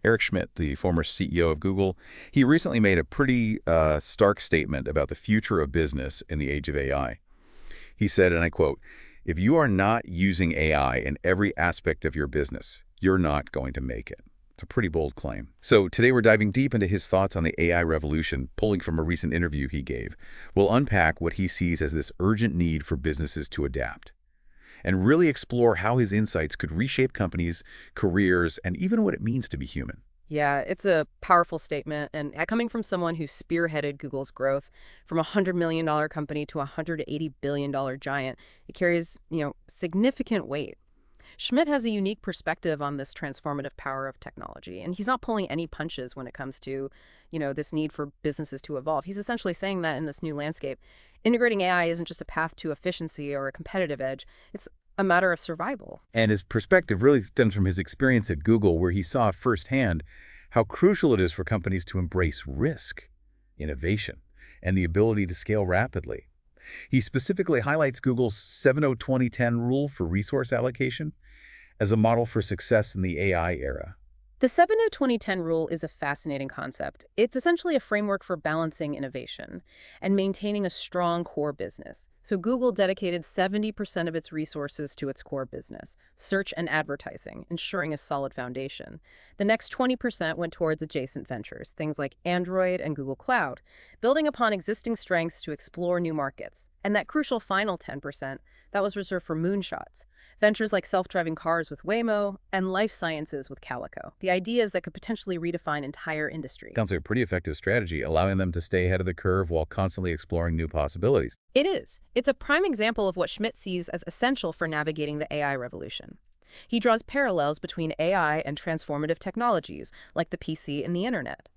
Eric Schmidt, the former CEO of Google, he recently made a pretty stark statement about the future of business in the age of AI. He said, and I quote, "If you are not using AI in every aspect of your business, you're not going to make it." It's a pretty bold claim. So today we're diving deep into his thoughts on the AI revolution, pulling from a recent interview he gave. We'll unpack what he sees as this urgent need for businesses to adapt, and really explore how his insights could reshape companies, careers, and even what it means to be human. Yeah, it's a powerful statement, and coming from someone who spearheaded Google's growth from a $100 million company to a $180 billion giant, it carries, significant weight. Schmidt has a unique perspective on this transformative power of technology, and he's not pulling any punches when it comes to, this need for businesses to evolve. He's essentially saying that in this new landscape, integrating AI isn't just a path to efficiency or a competitive edge, it's a matter of survival. And his perspective really stems from his experience at Google, where he saw firsthand how crucial it is for companies to embrace risk, innovation, and the ability to scale rapidly. He specifically highlights Google's 70-20-10 rule for resource allocation as a model for success in the AI era. The 70-20-10 rule is a fascinating concept. It's essentially a framework for balancing innovation and maintaining a strong core business. So Google dedicated 70% of its resources to its core business, search and advertising, ensuring a solid foundation. The next 20% went towards adjacent ventures, things like Android and Google Cloud, building upon existing strengths to explore new markets. And that crucial final 10%, that was reserved for moonshots, ventures like self-driving cars with Waymo and life sciences with Calico. The ideas that could potentially redefine entire industry. Sounds like a pretty effective strategy, allowing them to stay ahead of the curve while constantly exploring new possibilities. It is. It's a prime example of what Schmidt sees as essential for navigating the AI revolution. He draws parallels between AI and transformative technologies, like the PC and the internet,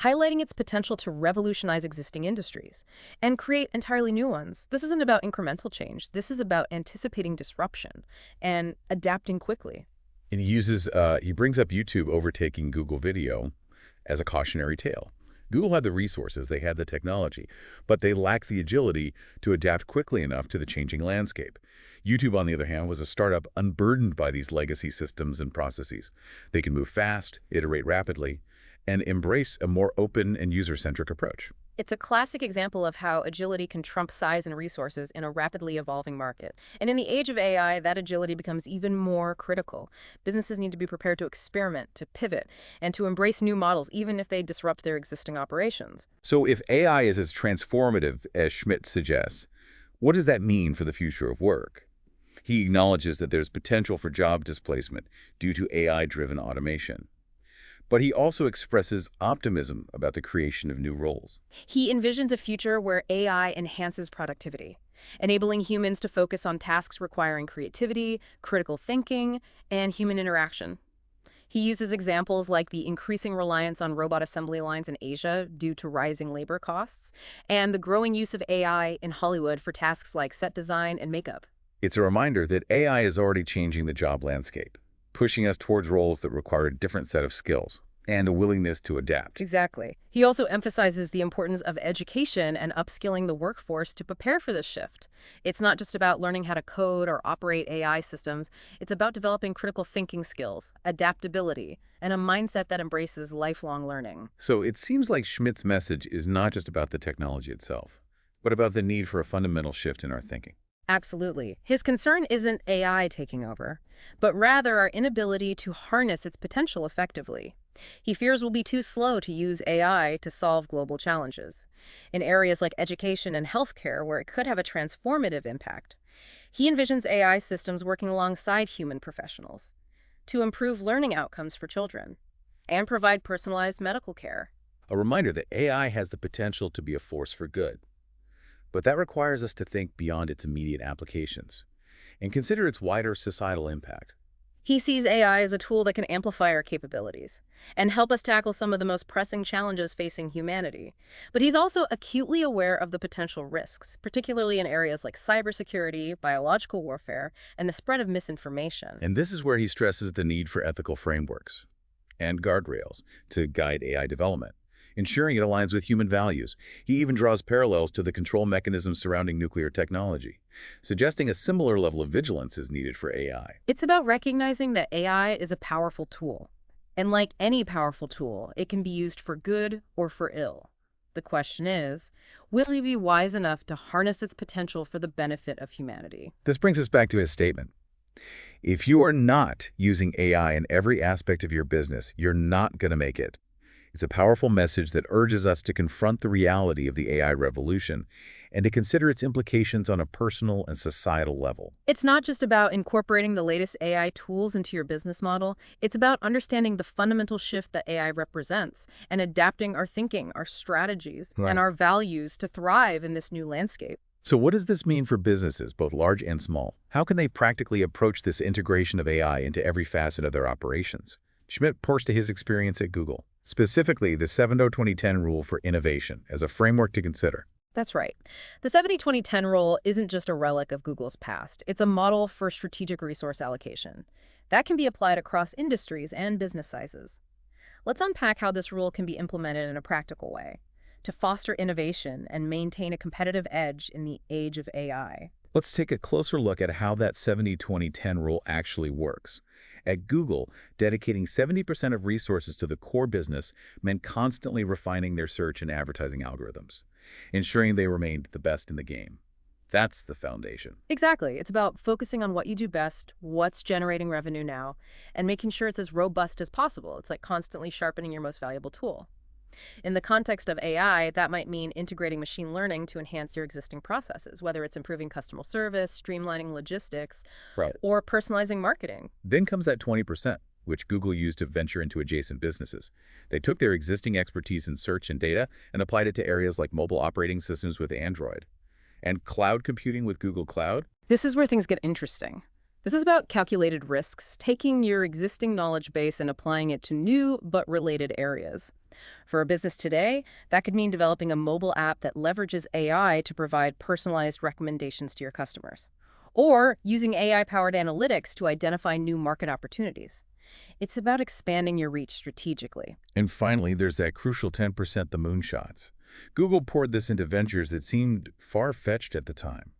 highlighting its potential to revolutionize existing industries and create entirely new ones. This isn't about incremental change. This is about anticipating disruption and adapting quickly. And he brings up YouTube overtaking Google Video as a cautionary tale. Google had the resources, they had the technology, but they lacked the agility to adapt quickly enough to the changing landscape. YouTube, on the other hand, was a startup unburdened by these legacy systems and processes. They can move fast, iterate rapidly, and embrace a more open and user-centric approach. It's a classic example of how agility can trump size and resources in a rapidly evolving market. And in the age of AI, that agility becomes even more critical. Businesses need to be prepared to experiment, to pivot, and to embrace new models, even if they disrupt their existing operations. So if AI is as transformative as Schmidt suggests, what does that mean for the future of work? He acknowledges that there's potential for job displacement due to AI-driven automation. But he also expresses optimism about the creation of new roles. He envisions a future where AI enhances productivity, enabling humans to focus on tasks requiring creativity, critical thinking, and human interaction. He uses examples like the increasing reliance on robot assembly lines in Asia due to rising labor costs, and the growing use of AI in Hollywood for tasks like set design and makeup. It's a reminder that AI is already changing the job landscape, pushing us towards roles that require a different set of skills and a willingness to adapt. Exactly. He also emphasizes the importance of education and upskilling the workforce to prepare for this shift. It's not just about learning how to code or operate AI systems. It's about developing critical thinking skills, adaptability, and a mindset that embraces lifelong learning. So it seems like Schmidt's message is not just about the technology itself, but about the need for a fundamental shift in our thinking. Absolutely. His concern isn't AI taking over, but rather our inability to harness its potential effectively. He fears we'll be too slow to use AI to solve global challenges in areas like education and healthcare, where it could have a transformative impact. He envisions AI systems working alongside human professionals to improve learning outcomes for children and provide personalized medical care. A reminder that AI has the potential to be a force for good. But that requires us to think beyond its immediate applications and consider its wider societal impact. He sees AI as a tool that can amplify our capabilities and help us tackle some of the most pressing challenges facing humanity. But he's also acutely aware of the potential risks, particularly in areas like cybersecurity, biological warfare, and the spread of misinformation. And this is where he stresses the need for ethical frameworks and guardrails to guide AI development, ensuring it aligns with human values. He even draws parallels to the control mechanisms surrounding nuclear technology, suggesting a similar level of vigilance is needed for AI. It's about recognizing that AI is a powerful tool, And like any powerful tool, it can be used for good or for ill. The question is, will we be wise enough to harness its potential for the benefit of humanity? This brings us back to his statement. If you are not using AI in every aspect of your business, you're not going to make it. It's a powerful message that urges us to confront the reality of the AI revolution and to consider its implications on a personal and societal level. It's not just about incorporating the latest AI tools into your business model. It's about understanding the fundamental shift that AI represents and adapting our thinking, our strategies, and Right. our values to thrive in this new landscape. So what does this mean for businesses, both large and small? How can they practically approach this integration of AI into every facet of their operations? Schmidt pours to his experience at Google, specifically the 70-20-10 rule for innovation as a framework to consider. That's right. The 70-20-10 rule isn't just a relic of Google's past. It's a model for strategic resource allocation. That can be applied across industries and business sizes. Let's unpack how this rule can be implemented in a practical way to foster innovation and maintain a competitive edge in the age of AI. Let's take a closer look at how that 70-20-10 rule actually works. At Google, dedicating 70% of resources to the core business meant constantly refining their search and advertising algorithms, ensuring they remained the best in the game. That's the foundation. Exactly. It's about focusing on what you do best, what's generating revenue now, and making sure it's as robust as possible. It's like constantly sharpening your most valuable tool. In the context of AI, that might mean integrating machine learning to enhance your existing processes, whether it's improving customer service, streamlining logistics, Right. or personalizing marketing. Then comes that 20%, which Google used to venture into adjacent businesses. They took their existing expertise in search and data and applied it to areas like mobile operating systems with Android and cloud computing with Google Cloud. This is where things get interesting. This is about calculated risks, taking your existing knowledge base and applying it to new but related areas. For a business today, that could mean developing a mobile app that leverages AI to provide personalized recommendations to your customers, or using AI-powered analytics to identify new market opportunities. It's about expanding your reach strategically. And finally, there's that crucial 10%, the moonshots. Google poured this into ventures that seemed far-fetched at the time,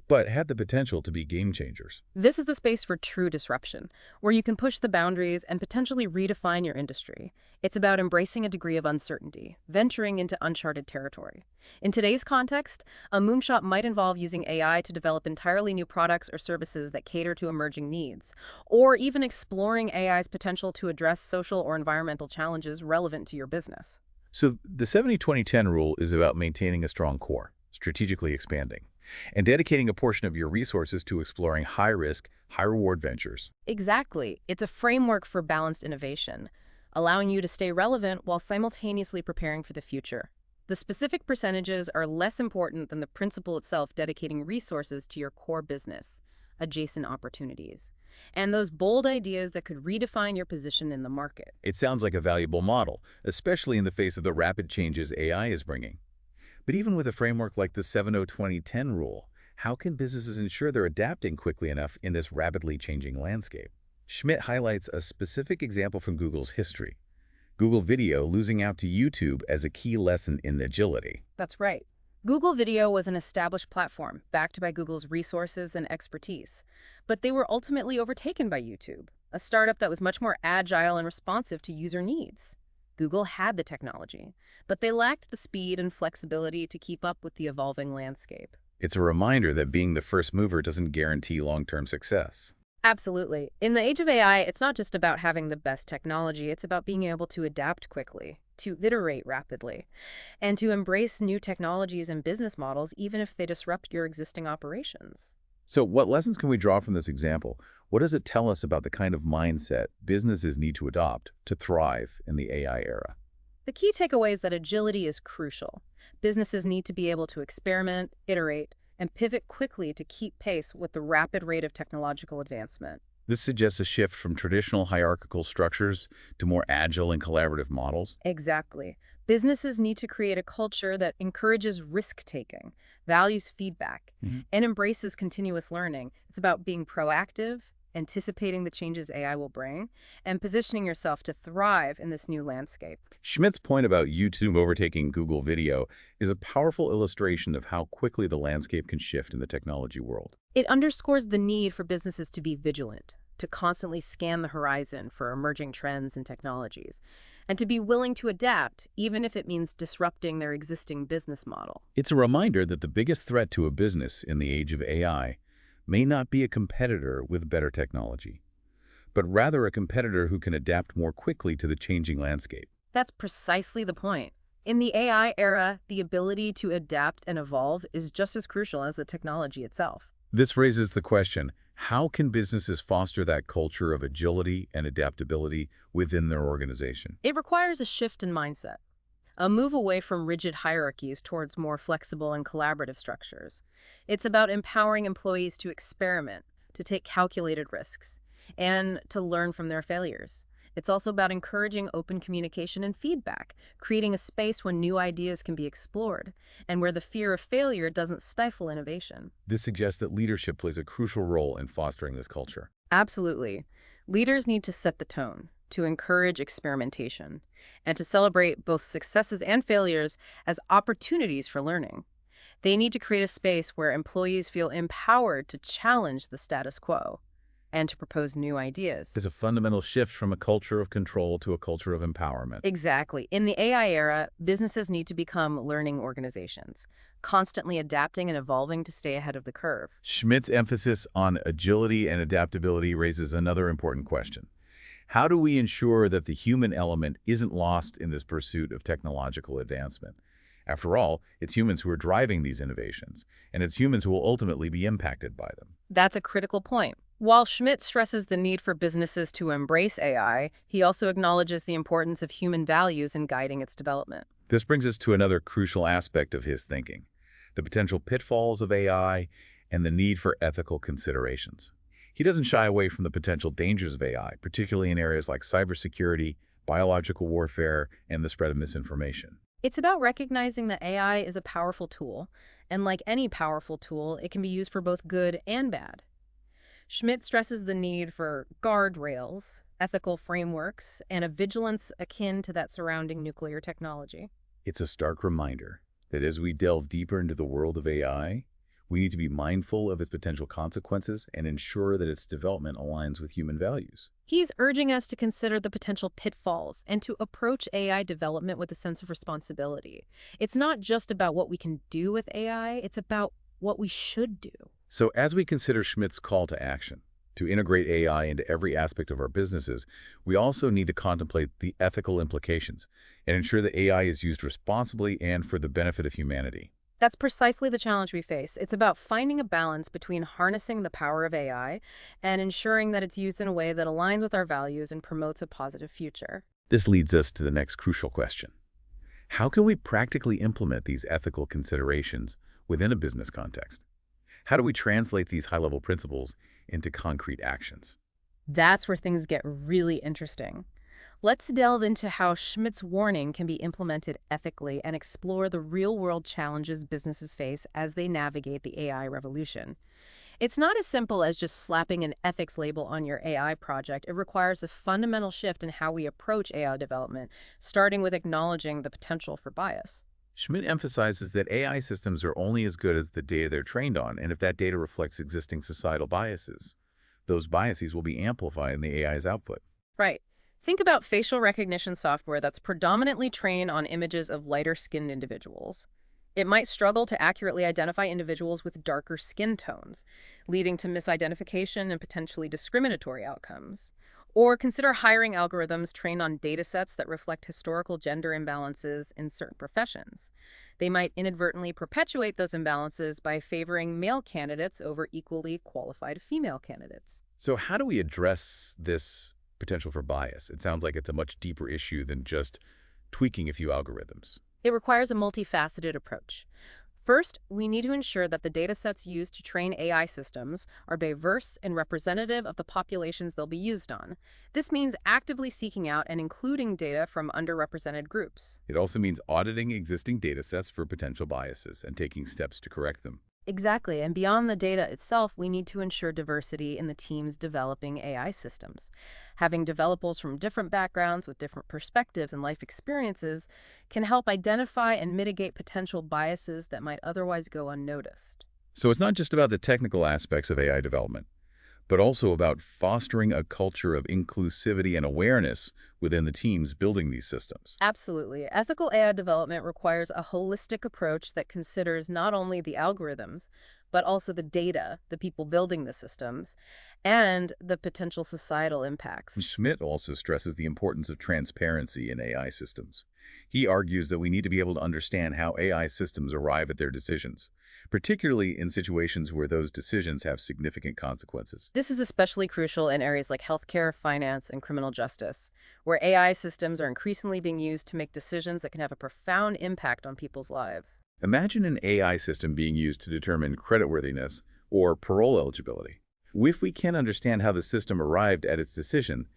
but had the potential to be game changers. This is the space for true disruption, where you can push the boundaries and potentially redefine your industry. It's about embracing a degree of uncertainty, venturing into uncharted territory. In today's context, a moonshot might involve using AI to develop entirely new products or services that cater to emerging needs, or even exploring AI's potential to address social or environmental challenges relevant to your business. So the 70-20-10 rule is about maintaining a strong core, strategically expanding, and dedicating a portion of your resources to exploring high-risk, high-reward ventures. Exactly. It's a framework for balanced innovation, allowing you to stay relevant while simultaneously preparing for the future. The specific percentages are less important than the principle itself, dedicating resources to your core business, adjacent opportunities, and those bold ideas that could redefine your position in the market. It sounds like a valuable model, especially in the face of the rapid changes AI is bringing. But even with a framework like the 70-20-10 rule, how can businesses ensure they're adapting quickly enough in this rapidly changing landscape? Schmidt highlights a specific example from Google's history. Google Video losing out to YouTube as a key lesson in agility. That's right. Google Video was an established platform, backed by Google's resources and expertise. But they were ultimately overtaken by YouTube, a startup that was much more agile and responsive to user needs. Google had the technology, but they lacked the speed and flexibility to keep up with the evolving landscape. It's a reminder that being the first mover doesn't guarantee long-term success. Absolutely. In the age of AI, it's not just about having the best technology, it's about being able to adapt quickly, to iterate rapidly, and to embrace new technologies and business models even if they disrupt your existing operations. So what lessons can we draw from this example? What does it tell us about the kind of mindset businesses need to adopt to thrive in the AI era? The key takeaway is that agility is crucial. Businesses need to be able to experiment, iterate, and pivot quickly to keep pace with the rapid rate of technological advancement. This suggests a shift from traditional hierarchical structures to more agile and collaborative models. Exactly. Businesses need to create a culture that encourages risk-taking, values feedback, and embraces continuous learning. It's about being proactive, anticipating the changes AI will bring, and positioning yourself to thrive in this new landscape. Schmidt's point about YouTube overtaking Google Video is a powerful illustration of how quickly the landscape can shift in the technology world. It underscores the need for businesses to be vigilant, to constantly scan the horizon for emerging trends and technologies, and to be willing to adapt, even if it means disrupting their existing business model. It's a reminder that the biggest threat to a business in the age of AI may not be a competitor with better technology, but rather a competitor who can adapt more quickly to the changing landscape. That's precisely the point. In the AI era, the ability to adapt and evolve is just as crucial as the technology itself. This raises the question, how can businesses foster that culture of agility and adaptability within their organization? It requires a shift in mindset, a move away from rigid hierarchies towards more flexible and collaborative structures. It's about empowering employees to experiment, to take calculated risks, and to learn from their failures. It's also about encouraging open communication and feedback, creating a space when new ideas can be explored, and where the fear of failure doesn't stifle innovation. This suggests that leadership plays a crucial role in fostering this culture. Absolutely. Leaders need to set the tone, to encourage experimentation, and to celebrate both successes and failures as opportunities for learning. They need to create a space where employees feel empowered to challenge the status quo and to propose new ideas. There's a fundamental shift from a culture of control to a culture of empowerment. Exactly. In the AI era, businesses need to become learning organizations, constantly adapting and evolving to stay ahead of the curve. Schmidt's emphasis on agility and adaptability raises another important question. How do we ensure that the human element isn't lost in this pursuit of technological advancement? After all, it's humans who are driving these innovations, and it's humans who will ultimately be impacted by them. That's a critical point. While Schmidt stresses the need for businesses to embrace AI, he also acknowledges the importance of human values in guiding its development. This brings us to another crucial aspect of his thinking, the potential pitfalls of AI and the need for ethical considerations. He doesn't shy away from the potential dangers of AI, particularly in areas like cybersecurity, biological warfare, and the spread of misinformation. It's about recognizing that AI is a powerful tool, and like any powerful tool, it can be used for both good and bad. Schmidt stresses the need for guardrails, ethical frameworks, and a vigilance akin to that surrounding nuclear technology. It's a stark reminder that as we delve deeper into the world of AI, we need to be mindful of its potential consequences and ensure that its development aligns with human values. He's urging us to consider the potential pitfalls and to approach AI development with a sense of responsibility. It's not just about what we can do with AI, it's about what we should do. So as we consider Schmidt's call to action, to integrate AI into every aspect of our businesses, we also need to contemplate the ethical implications and ensure that AI is used responsibly and for the benefit of humanity. That's precisely the challenge we face. It's about finding a balance between harnessing the power of AI and ensuring that it's used in a way that aligns with our values and promotes a positive future. This leads us to the next crucial question. How can we practically implement these ethical considerations within a business context? How do we translate these high-level principles into concrete actions? That's where things get really interesting. Let's delve into how Schmidt's warning can be implemented ethically and explore the real-world challenges businesses face as they navigate the AI revolution. It's not as simple as just slapping an ethics label on your AI project. It requires a fundamental shift in how we approach AI development, starting with acknowledging the potential for bias. Schmidt emphasizes that AI systems are only as good as the data they're trained on, and if that data reflects existing societal biases, those biases will be amplified in the AI's output. Right. Think about facial recognition software that's predominantly trained on images of lighter-skinned individuals. It might struggle to accurately identify individuals with darker skin tones, leading to misidentification and potentially discriminatory outcomes. Or consider hiring algorithms trained on datasets that reflect historical gender imbalances in certain professions. They might inadvertently perpetuate those imbalances by favoring male candidates over equally qualified female candidates. So how do we address this potential for bias? It sounds like it's a much deeper issue than just tweaking a few algorithms. It requires a multifaceted approach. First, we need to ensure that the datasets used to train AI systems are diverse and representative of the populations they'll be used on. This means actively seeking out and including data from underrepresented groups. It also means auditing existing datasets for potential biases and taking steps to correct them. Exactly, and beyond the data itself, we need to ensure diversity in the teams developing AI systems. Having developers from different backgrounds with different perspectives and life experiences can help identify and mitigate potential biases that might otherwise go unnoticed. So it's not just about the technical aspects of AI development, but also about fostering a culture of inclusivity and awareness within the teams building these systems. Absolutely. Ethical AI development requires a holistic approach that considers not only the algorithms, but also the data, the people building the systems, and the potential societal impacts. Schmidt also stresses the importance of transparency in AI systems. He argues that we need to be able to understand how AI systems arrive at their decisions, particularly in situations where those decisions have significant consequences. This is especially crucial in areas like healthcare, finance, and criminal justice, where AI systems are increasingly being used to make decisions that can have a profound impact on people's lives. Imagine an AI system being used to determine creditworthiness or parole eligibility. If we can't understand how the system arrived at its decision,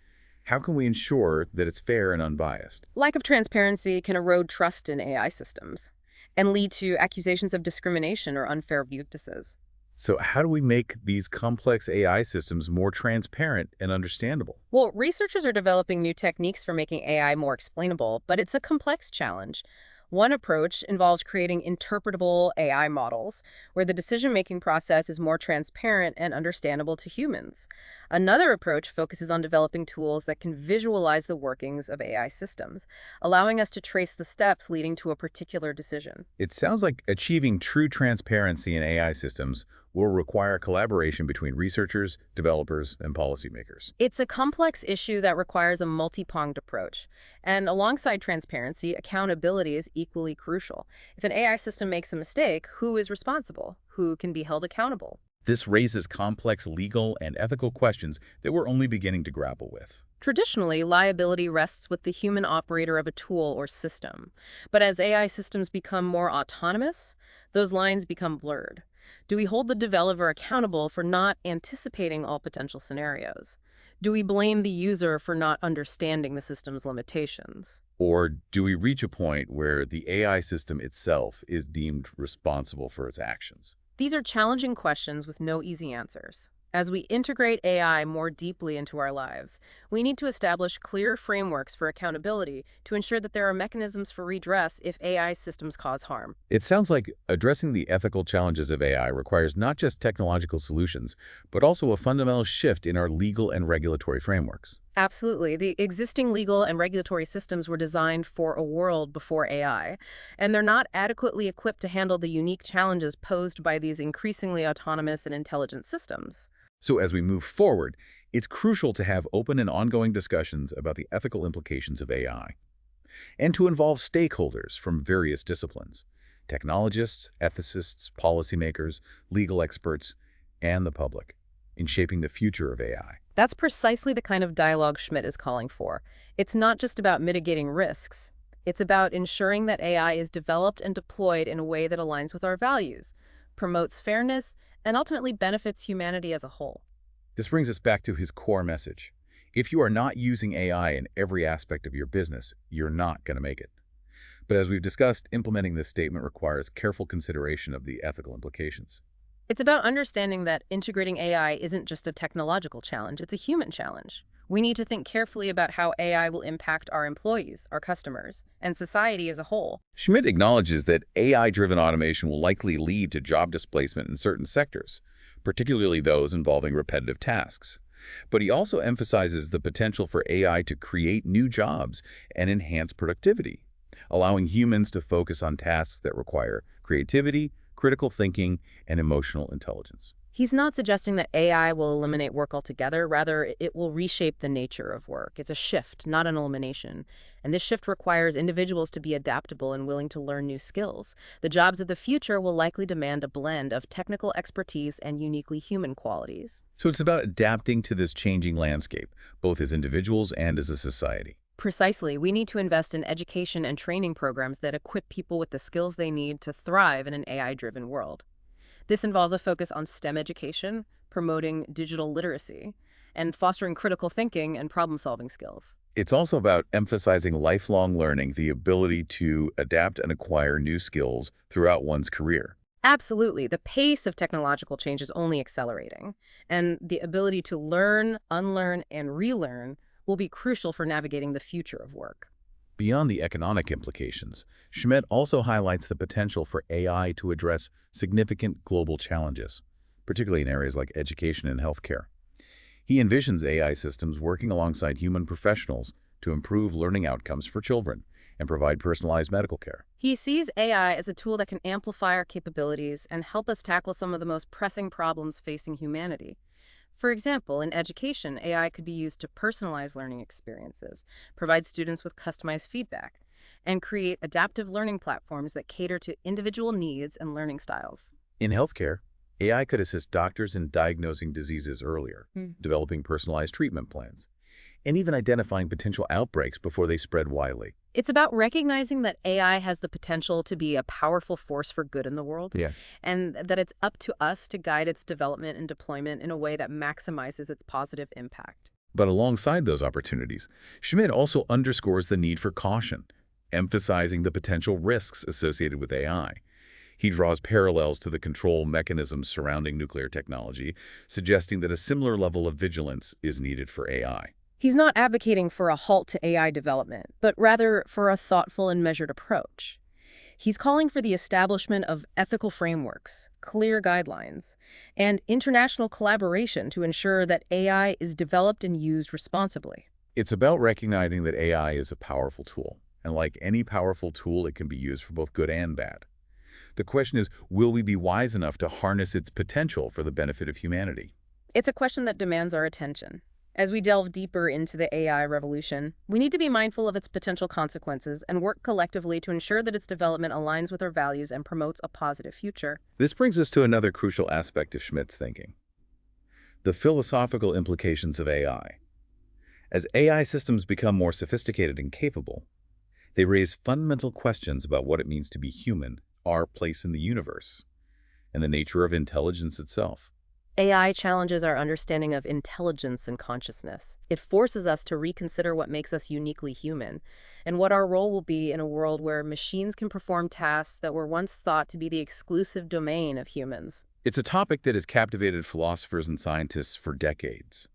how can we ensure that it's fair and unbiased? Lack of transparency can erode trust in AI systems and lead to accusations of discrimination or unfair practices. So how do we make these complex AI systems more transparent and understandable? Well, researchers are developing new techniques for making AI more explainable, but it's a complex challenge. One approach involves creating interpretable AI models, where the decision-making process is more transparent and understandable to humans. Another approach focuses on developing tools that can visualize the workings of AI systems, allowing us to trace the steps leading to a particular decision. It sounds like achieving true transparency in AI systems will require collaboration between researchers, developers, and policymakers. It's a complex issue that requires a multi-pronged approach. And alongside transparency, accountability is equally crucial. If an AI system makes a mistake, who is responsible? Who can be held accountable? This raises complex legal and ethical questions that we're only beginning to grapple with. Traditionally, liability rests with the human operator of a tool or system. But as AI systems become more autonomous, those lines become blurred. Do we hold the developer accountable for not anticipating all potential scenarios? Do we blame the user for not understanding the system's limitations? Or do we reach a point where the AI system itself is deemed responsible for its actions? These are challenging questions with no easy answers. As we integrate AI more deeply into our lives, we need to establish clear frameworks for accountability to ensure that there are mechanisms for redress if AI systems cause harm. It sounds like addressing the ethical challenges of AI requires not just technological solutions, but also a fundamental shift in our legal and regulatory frameworks. Absolutely. The existing legal and regulatory systems were designed for a world before AI, and they're not adequately equipped to handle the unique challenges posed by these increasingly autonomous and intelligent systems. So as we move forward, it's crucial to have open and ongoing discussions about the ethical implications of AI, and to involve stakeholders from various disciplines: technologists, ethicists, policymakers, legal experts, and the public, in shaping the future of AI. That's precisely the kind of dialogue Schmidt is calling for. It's not just about mitigating risks. It's about ensuring that AI is developed and deployed in a way that aligns with our values, promotes fairness, and ultimately benefits humanity as a whole. This brings us back to his core message. If you are not using AI in every aspect of your business, you're not going to make it. But as we've discussed, implementing this statement requires careful consideration of the ethical implications. It's about understanding that integrating AI isn't just a technological challenge, it's a human challenge. We need to think carefully about how AI will impact our employees, our customers, and society as a whole. Schmidt acknowledges that AI-driven automation will likely lead to job displacement in certain sectors, particularly those involving repetitive tasks. But he also emphasizes the potential for AI to create new jobs and enhance productivity, allowing humans to focus on tasks that require creativity, critical thinking, and emotional intelligence. He's not suggesting that AI will eliminate work altogether. Rather, it will reshape the nature of work. It's a shift, not an elimination. And this shift requires individuals to be adaptable and willing to learn new skills. The jobs of the future will likely demand a blend of technical expertise and uniquely human qualities. So it's about adapting to this changing landscape, both as individuals and as a society. Precisely. We need to invest in education and training programs that equip people with the skills they need to thrive in an AI-driven world. This involves a focus on STEM education, promoting digital literacy, and fostering critical thinking and problem-solving skills. It's also about emphasizing lifelong learning, the ability to adapt and acquire new skills throughout one's career. Absolutely. The pace of technological change is only accelerating, and the ability to learn, unlearn, and relearn will be crucial for navigating the future of work. Beyond the economic implications, Schmidt also highlights the potential for AI to address significant global challenges, particularly in areas like education and healthcare. He envisions AI systems working alongside human professionals to improve learning outcomes for children and provide personalized medical care. He sees AI as a tool that can amplify our capabilities and help us tackle some of the most pressing problems facing humanity. For example, in education, AI could be used to personalize learning experiences, provide students with customized feedback, and create adaptive learning platforms that cater to individual needs and learning styles. In healthcare, AI could assist doctors in diagnosing diseases earlier, developing personalized treatment plans, and even identifying potential outbreaks before they spread widely. It's about recognizing that AI has the potential to be a powerful force for good in the world, Yeah. and that it's up to us to guide its development and deployment in a way that maximizes its positive impact. But alongside those opportunities, Schmidt also underscores the need for caution, emphasizing the potential risks associated with AI. He draws parallels to the control mechanisms surrounding nuclear technology, suggesting that a similar level of vigilance is needed for AI. He's not advocating for a halt to AI development, but rather for a thoughtful and measured approach. He's calling for the establishment of ethical frameworks, clear guidelines, and international collaboration to ensure that AI is developed and used responsibly. It's about recognizing that AI is a powerful tool, and like any powerful tool, it can be used for both good and bad. The question is, will we be wise enough to harness its potential for the benefit of humanity? It's a question that demands our attention. As we delve deeper into the AI revolution, we need to be mindful of its potential consequences and work collectively to ensure that its development aligns with our values and promotes a positive future. This brings us to another crucial aspect of Schmidt's thinking: the philosophical implications of AI. As AI systems become more sophisticated and capable, they raise fundamental questions about what it means to be human, our place in the universe, and the nature of intelligence itself. AI challenges our understanding of intelligence and consciousness. It forces us to reconsider what makes us uniquely human and what our role will be in a world where machines can perform tasks that were once thought to be the exclusive domain of humans. It's a topic that has captivated philosophers and scientists for decades,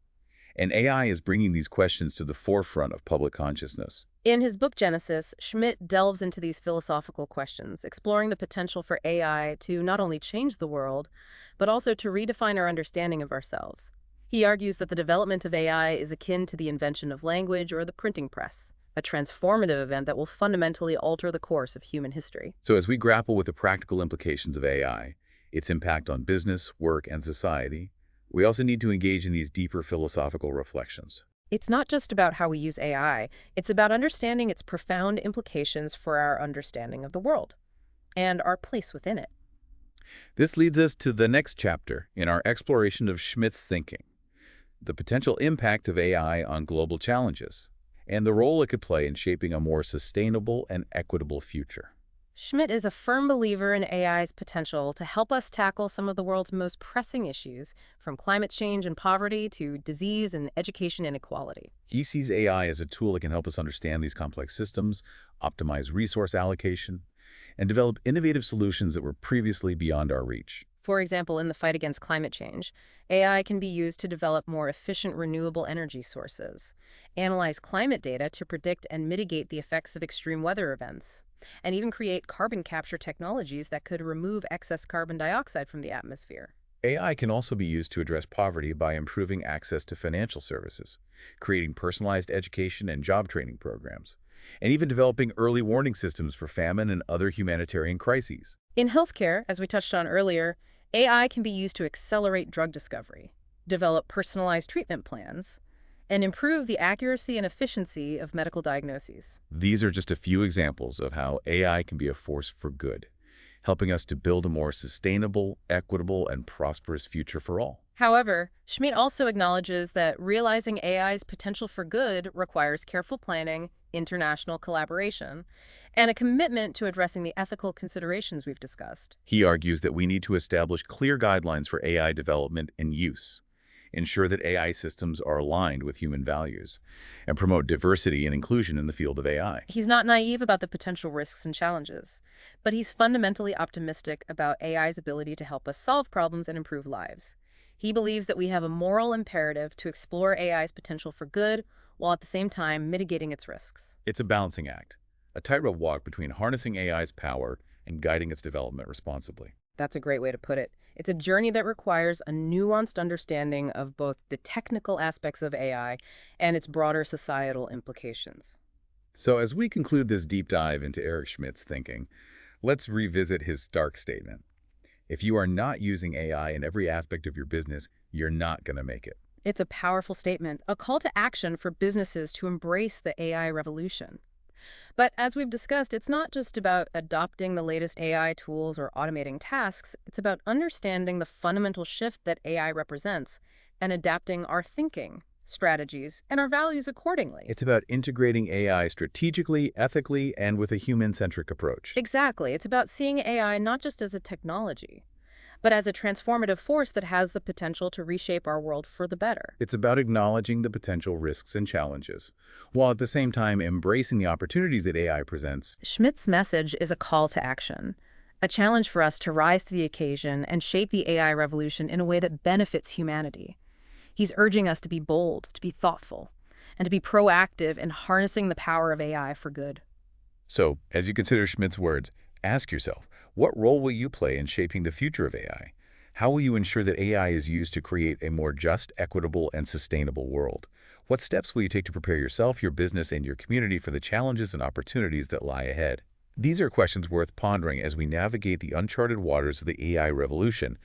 and AI is bringing these questions to the forefront of public consciousness. In his book Genesis, Schmidt delves into these philosophical questions, exploring the potential for AI to not only change the world, but also to redefine our understanding of ourselves. He argues that the development of AI is akin to the invention of language or the printing press, a transformative event that will fundamentally alter the course of human history. So as we grapple with the practical implications of AI, its impact on business, work, and society, we also need to engage in these deeper philosophical reflections. It's not just about how we use AI, it's about understanding its profound implications for our understanding of the world and our place within it. This leads us to the next chapter in our exploration of Schmidt's thinking: the potential impact of AI on global challenges, and the role it could play in shaping a more sustainable and equitable future. Schmidt is a firm believer in AI's potential to help us tackle some of the world's most pressing issues, from climate change and poverty to disease and education inequality. He sees AI as a tool that can help us understand these complex systems, optimize resource allocation, and develop innovative solutions that were previously beyond our reach. For example, in the fight against climate change, AI can be used to develop more efficient renewable energy sources, analyze climate data to predict and mitigate the effects of extreme weather events, and even create carbon capture technologies that could remove excess carbon dioxide from the atmosphere. AI can also be used to address poverty by improving access to financial services, creating personalized education and job training programs, and even developing early warning systems for famine and other humanitarian crises. In healthcare, as we touched on earlier, AI can be used to accelerate drug discovery, develop personalized treatment plans, and improve the accuracy and efficiency of medical diagnoses. These are just a few examples of how AI can be a force for good, helping us to build a more sustainable, equitable, and prosperous future for all. However, Schmidt also acknowledges that realizing AI's potential for good requires careful planning, international collaboration, and a commitment to addressing the ethical considerations we've discussed. He argues that we need to establish clear guidelines for AI development and use, ensure that AI systems are aligned with human values, and promote diversity and inclusion in the field of AI. He's not naive about the potential risks and challenges, but he's fundamentally optimistic about AI's ability to help us solve problems and improve lives. He believes that we have a moral imperative to explore AI's potential for good, while at the same time mitigating its risks. It's a balancing act, a tightrope walk between harnessing AI's power and guiding its development responsibly. That's a great way to put it. It's a journey that requires a nuanced understanding of both the technical aspects of AI and its broader societal implications. So as we conclude this deep dive into Eric Schmidt's thinking, let's revisit his stark statement. If you are not using AI in every aspect of your business, you're not going to make it. It's a powerful statement, a call to action for businesses to embrace the AI revolution. But as we've discussed, it's not just about adopting the latest AI tools or automating tasks. It's about understanding the fundamental shift that AI represents and adapting our thinking, strategies, and our values accordingly. It's about integrating AI strategically, ethically, and with a human-centric approach. Exactly. It's about seeing AI not just as a technology, but as a transformative force that has the potential to reshape our world for the better. It's about acknowledging the potential risks and challenges, while at the same time embracing the opportunities that AI presents. Schmidt's message is a call to action, a challenge for us to rise to the occasion and shape the AI revolution in a way that benefits humanity. He's urging us to be bold, to be thoughtful, and to be proactive in harnessing the power of AI for good. So, as you consider Schmidt's words, ask yourself, what role will you play in shaping the future of AI? How will you ensure that AI is used to create a more just, equitable, and sustainable world? What steps will you take to prepare yourself, your business, and your community for the challenges and opportunities that lie ahead? These are questions worth pondering as we navigate the uncharted waters of the AI revolution.